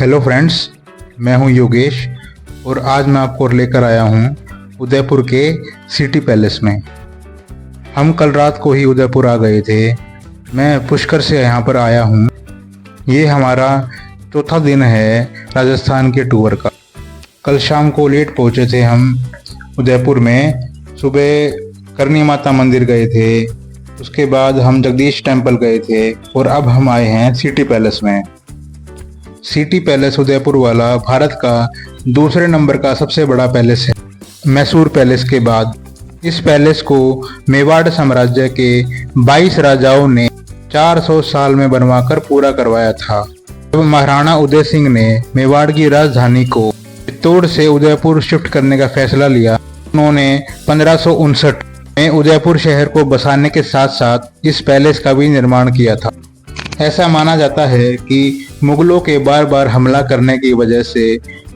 Hello friends, मैं हूं योगेश और आज मैं आपको लेकर आया हूं उदयपुर के सिटी पैलेस में। हम कल रात को ही उदयपुर आ गए थे। मैं पुष्कर से यहां पर आया हूं। ये हमारा चौथा दिन है राजस्थान के टूर का। कल शाम को लेट पहुंचे थे हम उदयपुर में। सुबह करनी माता मंदिर गए थे, उसके बाद हम जगदीश टेम्पल गए थे और अब हम आए हैं सिटी पैलेस में। सिटी पैलेस उदयपुर वाला भारत का दूसरे नंबर का सबसे बड़ा पैलेस है, मैसूर पैलेस के बाद। इस पैलेस को मेवाड़ साम्राज्य के 22 राजाओं ने 400 साल में बनवाकर पूरा करवाया था। जब महाराणा उदय सिंह ने मेवाड़ की राजधानी को चित्तौड़ से उदयपुर शिफ्ट करने का फैसला लिया, उन्होंने 1559 में उदयपुर शहर को बसाने के साथ साथ इस पैलेस का भी निर्माण किया था। ऐसा माना जाता है कि मुगलों के बार बार हमला करने की वजह से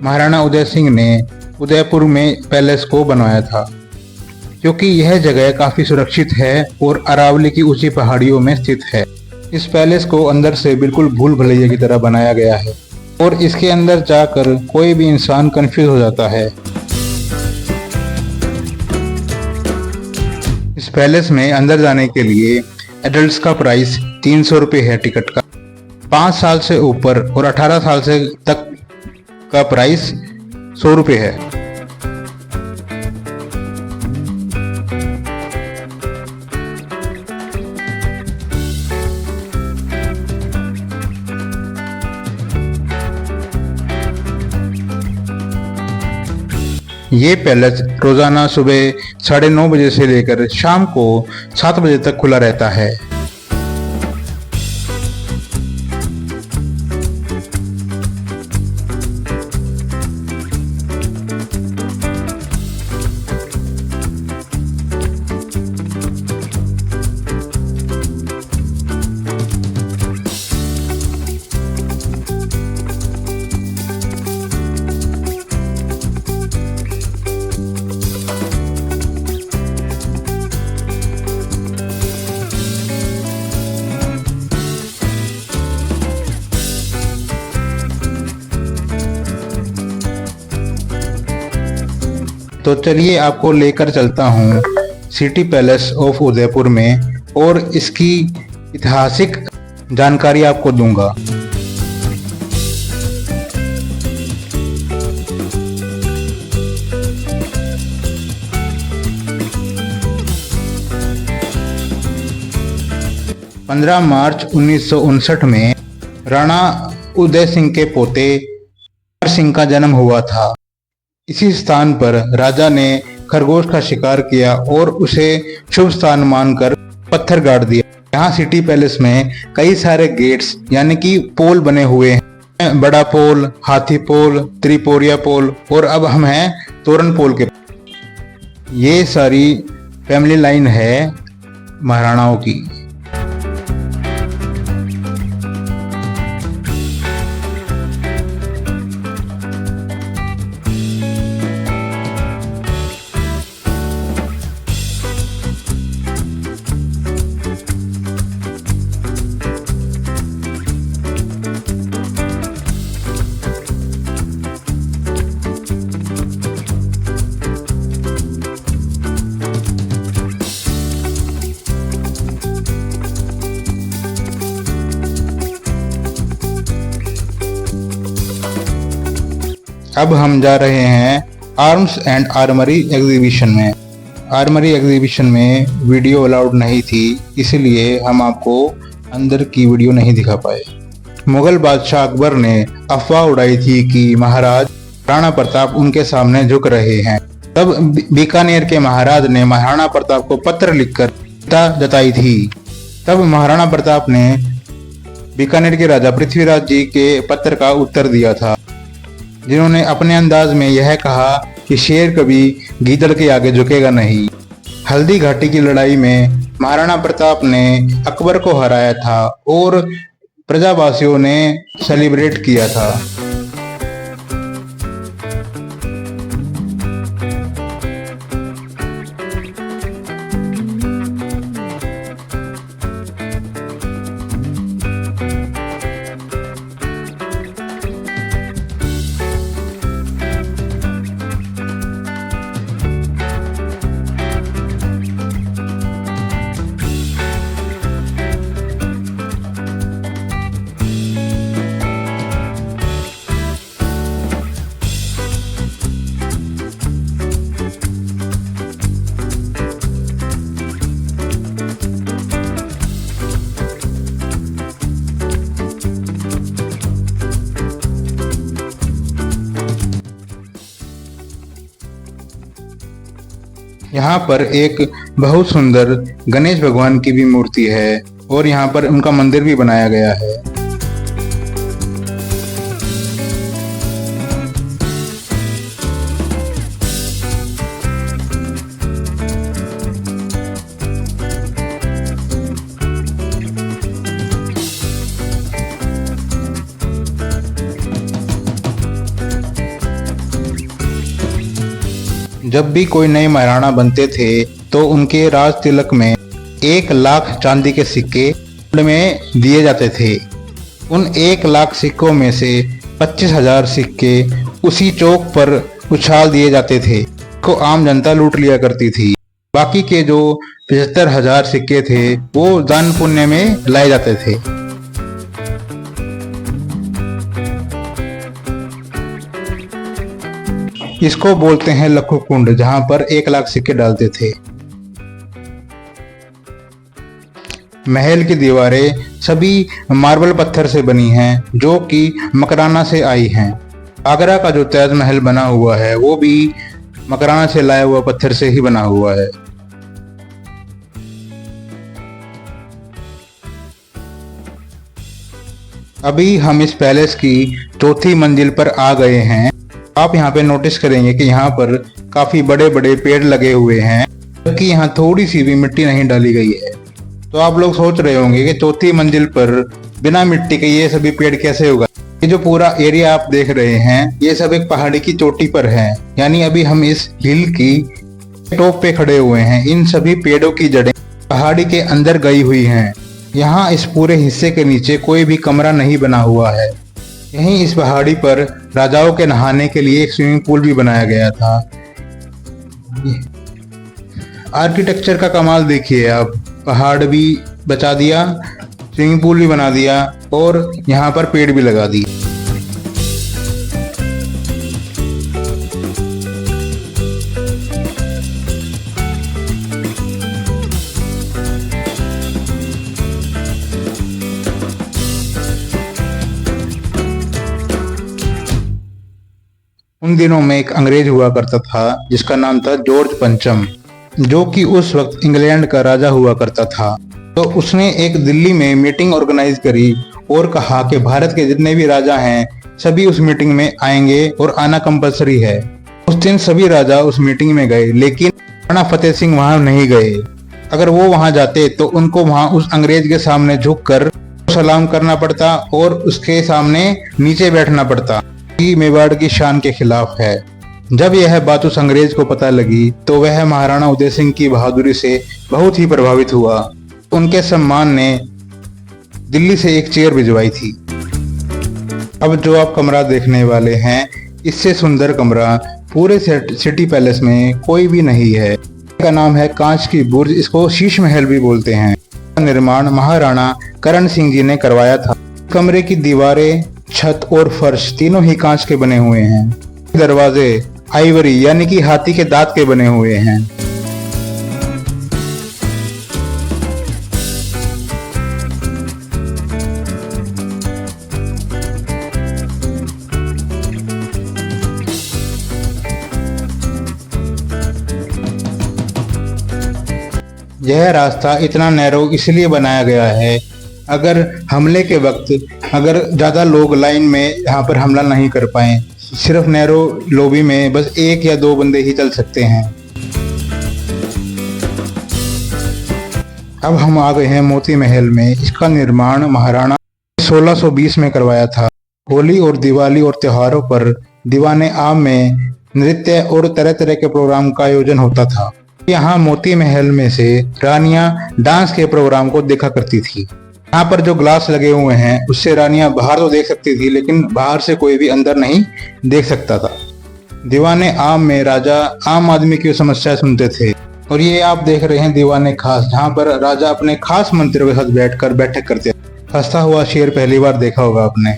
महाराणा उदय सिंह ने उदयपुर में पैलेस को बनवाया था, क्योंकि यह जगह काफी सुरक्षित है और अरावली की ऊंची पहाड़ियों में स्थित है। इस पैलेस को अंदर से बिल्कुल भूल भुलैया की तरह बनाया गया है और इसके अंदर जाकर कोई भी इंसान कंफ्यूज हो जाता है। इस पैलेस में अंदर जाने के लिए एडल्ट्स का प्राइस 300 रुपये है टिकट का। 5 साल से ऊपर और 18 साल से तक का प्राइस 100 रुपये है। ये पैलेस रोजाना सुबह 9:30 बजे से लेकर शाम को 7 बजे तक खुला रहता है। तो चलिए आपको लेकर चलता हूँ सिटी पैलेस ऑफ उदयपुर में और इसकी ऐतिहासिक जानकारी आपको दूंगा। मार्च 1959 में राणा उदय सिंह के पोते सिंह का जन्म हुआ था। इसी स्थान पर राजा ने खरगोश का शिकार किया और उसे शुभ स्थान मानकर पत्थर गाड़ दिया। यहाँ सिटी पैलेस में कई सारे गेट्स यानी कि पोल बने हुए हैं। बड़ा पोल, हाथी पोल, त्रिपोरिया पोल और अब हम हैं तोरण पोल के। ये सारी फैमिली लाइन है महाराणाओं की। अब हम जा रहे हैं आर्म्स एंड आर्मरी एग्जीबिशन में। आर्मरी एग्जीबिशन में वीडियो अलाउड नहीं थी, इसलिए हम आपको अंदर की वीडियो नहीं दिखा पाए। मुगल बादशाह अकबर ने अफवाह उड़ाई थी कि महाराज राणा प्रताप उनके सामने झुक रहे हैं। तब बीकानेर के महाराज ने महाराणा प्रताप को पत्र लिखकर चिंता जताई थी। तब महाराणा प्रताप ने बीकानेर के राजा पृथ्वीराज जी के पत्र का उत्तर दिया था, जिन्होंने अपने अंदाज में यह कहा कि शेर कभी गीदड़ के आगे झुकेगा नहीं। हल्दी घाटी की लड़ाई में महाराणा प्रताप ने अकबर को हराया था और प्रजावासियों ने सेलिब्रेट किया था। यहाँ पर एक बहुत सुंदर गणेश भगवान की भी मूर्ति है और यहाँ पर उनका मंदिर भी बनाया गया है। जब भी कोई नए महाराणा बनते थे तो उनके राज तिलक में 1 लाख चांदी के सिक्के में दिए जाते थे। उन 1 लाख सिक्कों में से 25,000 सिक्के उसी चौक पर उछाल दिए जाते थे, को आम जनता लूट लिया करती थी। बाकी के जो 75,000 सिक्के थे वो दान पुण्य में लाए जाते थे। इसको बोलते हैं लखू कुंड, जहां पर 1 लाख सिक्के डालते थे। महल की दीवारें सभी मार्बल पत्थर से बनी हैं, जो कि मकराना से आई हैं। आगरा का जो ताजमहल बना हुआ है वो भी मकराना से लाया हुआ पत्थर से ही बना हुआ है। अभी हम इस पैलेस की चौथी मंजिल पर आ गए हैं। आप यहाँ पे नोटिस करेंगे कि यहाँ पर काफी बड़े बड़े पेड़ लगे हुए हैं, जबकि यहाँ थोड़ी सी भी मिट्टी नहीं डाली गई है। तो आप लोग सोच रहे होंगे कि चौथी मंजिल पर बिना मिट्टी के ये सभी पेड़ कैसे होगा। ये जो पूरा एरिया आप देख रहे हैं ये सब एक पहाड़ी की चोटी पर है, यानी अभी हम इस हिल की टॉप पे खड़े हुए हैं। इन सभी पेड़ों की जड़ें पहाड़ी के अंदर गई हुई हैं। यहाँ इस पूरे हिस्से के नीचे कोई भी कमरा नहीं बना हुआ है। यहीं इस पहाड़ी पर राजाओं के नहाने के लिए एक स्विमिंग पूल भी बनाया गया था। आर्किटेक्चर का कमाल देखिए आप, पहाड़ भी बचा दिया, स्विमिंग पूल भी बना दिया और यहाँ पर पेड़ भी लगा दिए। उन दिनों में एक अंग्रेज हुआ करता था जिसका नाम था जॉर्ज पंचम, जो कि उस वक्त इंग्लैंड का राजा हुआ करता था। तो उसने एक दिल्ली में मीटिंग ऑर्गेनाइज करी और कहा कि भारत के जितने भी राजा हैं सभी उस मीटिंग में आएंगे और आना कंपलसरी है। उस दिन सभी राजा उस मीटिंग में गए, लेकिन राणा फतेह सिंह वहां नहीं गए। अगर वो वहां जाते तो उनको वहां उस अंग्रेज के सामने झुककर सलाम करना पड़ता और उसके सामने नीचे बैठना पड़ता। मेवाड़ की शान के खिलाफ है। जब यह बात उस अंग्रेज को पता लगी तो वह महाराणा उदय सिंह की बहादुरी से बहुत ही प्रभावित हुआ। उनके सम्मान ने दिल्ली से एक चेयर भिजवाई थी। अब जो आप कमरा देखने वाले हैं, इससे सुंदर कमरा पूरे सिटी पैलेस में कोई भी नहीं है। इसका नाम है कांच की बुर्ज, इसको शीश महल भी बोलते हैं। निर्माण महाराणा करण सिंह जी ने करवाया था। कमरे की दीवारें, छत और फर्श तीनों ही कांच के बने हुए हैं। दरवाजे आइवरी यानी कि हाथी के दांत के बने हुए हैं। यह रास्ता इतना नैरो इसलिए बनाया गया है, अगर हमले के वक्त अगर ज़्यादा लोग लाइन में यहाँ पर हमला नहीं कर पाए, सिर्फ नैरो लॉबी में बस 1 या 2 बंदे ही चल सकते हैं। अब हम आ गए हैं मोती महल में। इसका निर्माण महाराणा 1620 में करवाया था। होली और दिवाली और त्योहारों पर दीवाने आम में नृत्य और तरह तरह के प्रोग्राम का आयोजन होता था। यहाँ मोती महल में से रानियां डांस के प्रोग्राम को देखा करती थी। यहाँ पर जो ग्लास लगे हुए हैं उससे रानियां बाहर तो देख सकती थी, लेकिन बाहर से कोई भी अंदर नहीं देख सकता था। दीवाने आम में राजा आम आदमी की समस्या सुनते थे। और ये आप देख रहे हैं दीवाने खास, जहाँ पर राजा अपने खास मंत्रियों के साथ बैठकर बैठक करते। हंसता हुआ शेर पहली बार देखा होगा आपने।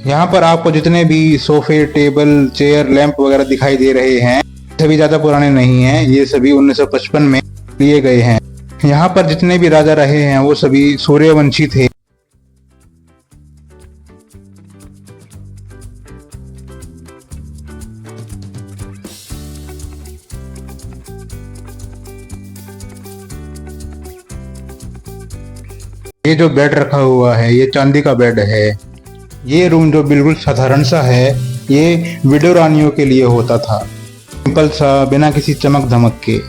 यहाँ पर आपको जितने भी सोफे, टेबल, चेयर, लैंप वगैरह दिखाई दे रहे हैं सभी ज्यादा पुराने नहीं हैं, ये सभी 1955 में लिए गए हैं। यहाँ पर जितने भी राजा रहे हैं वो सभी सूर्यवंशी थे। ये जो बेड रखा हुआ है ये चांदी का बेड है। ये रूम जो बिल्कुल साधारण सा है ये विडो रानियों के लिए होता था, सिंपल सा, बिना किसी चमक धमक के।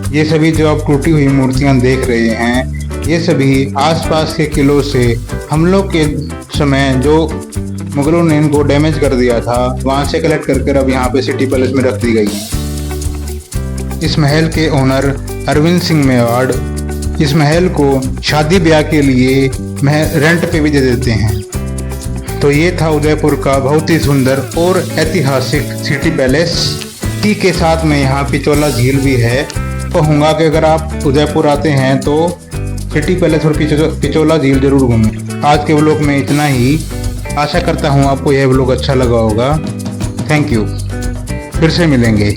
ये सभी जो आप टूटी हुई मूर्तियां देख रहे हैं ये सभी आसपास के किलों से हम लोग के समय जो मुगलों ने इनको डैमेज कर दिया था वहां से कलेक्ट करके अब यहाँ पे सिटी पैलेस में रख दी गई हैं। इस महल के ओनर अरविंद सिंह मेवाड़ इस महल को शादी ब्याह के लिए रेंट पे भी दे देते हैं। तो ये था उदयपुर का बहुत ही सुंदर और ऐतिहासिक सिटी पैलेस। इसी के साथ में यहाँ पिचोला झील भी है। कहूँगा कि अगर आप उदयपुर आते हैं तो सिटी पैलेस और पिचोला झील जरूर घूमें। आज के व्लॉग में इतना ही। आशा करता हूँ आपको यह व्लॉग अच्छा लगा होगा। Thank you. फिर से मिलेंगे।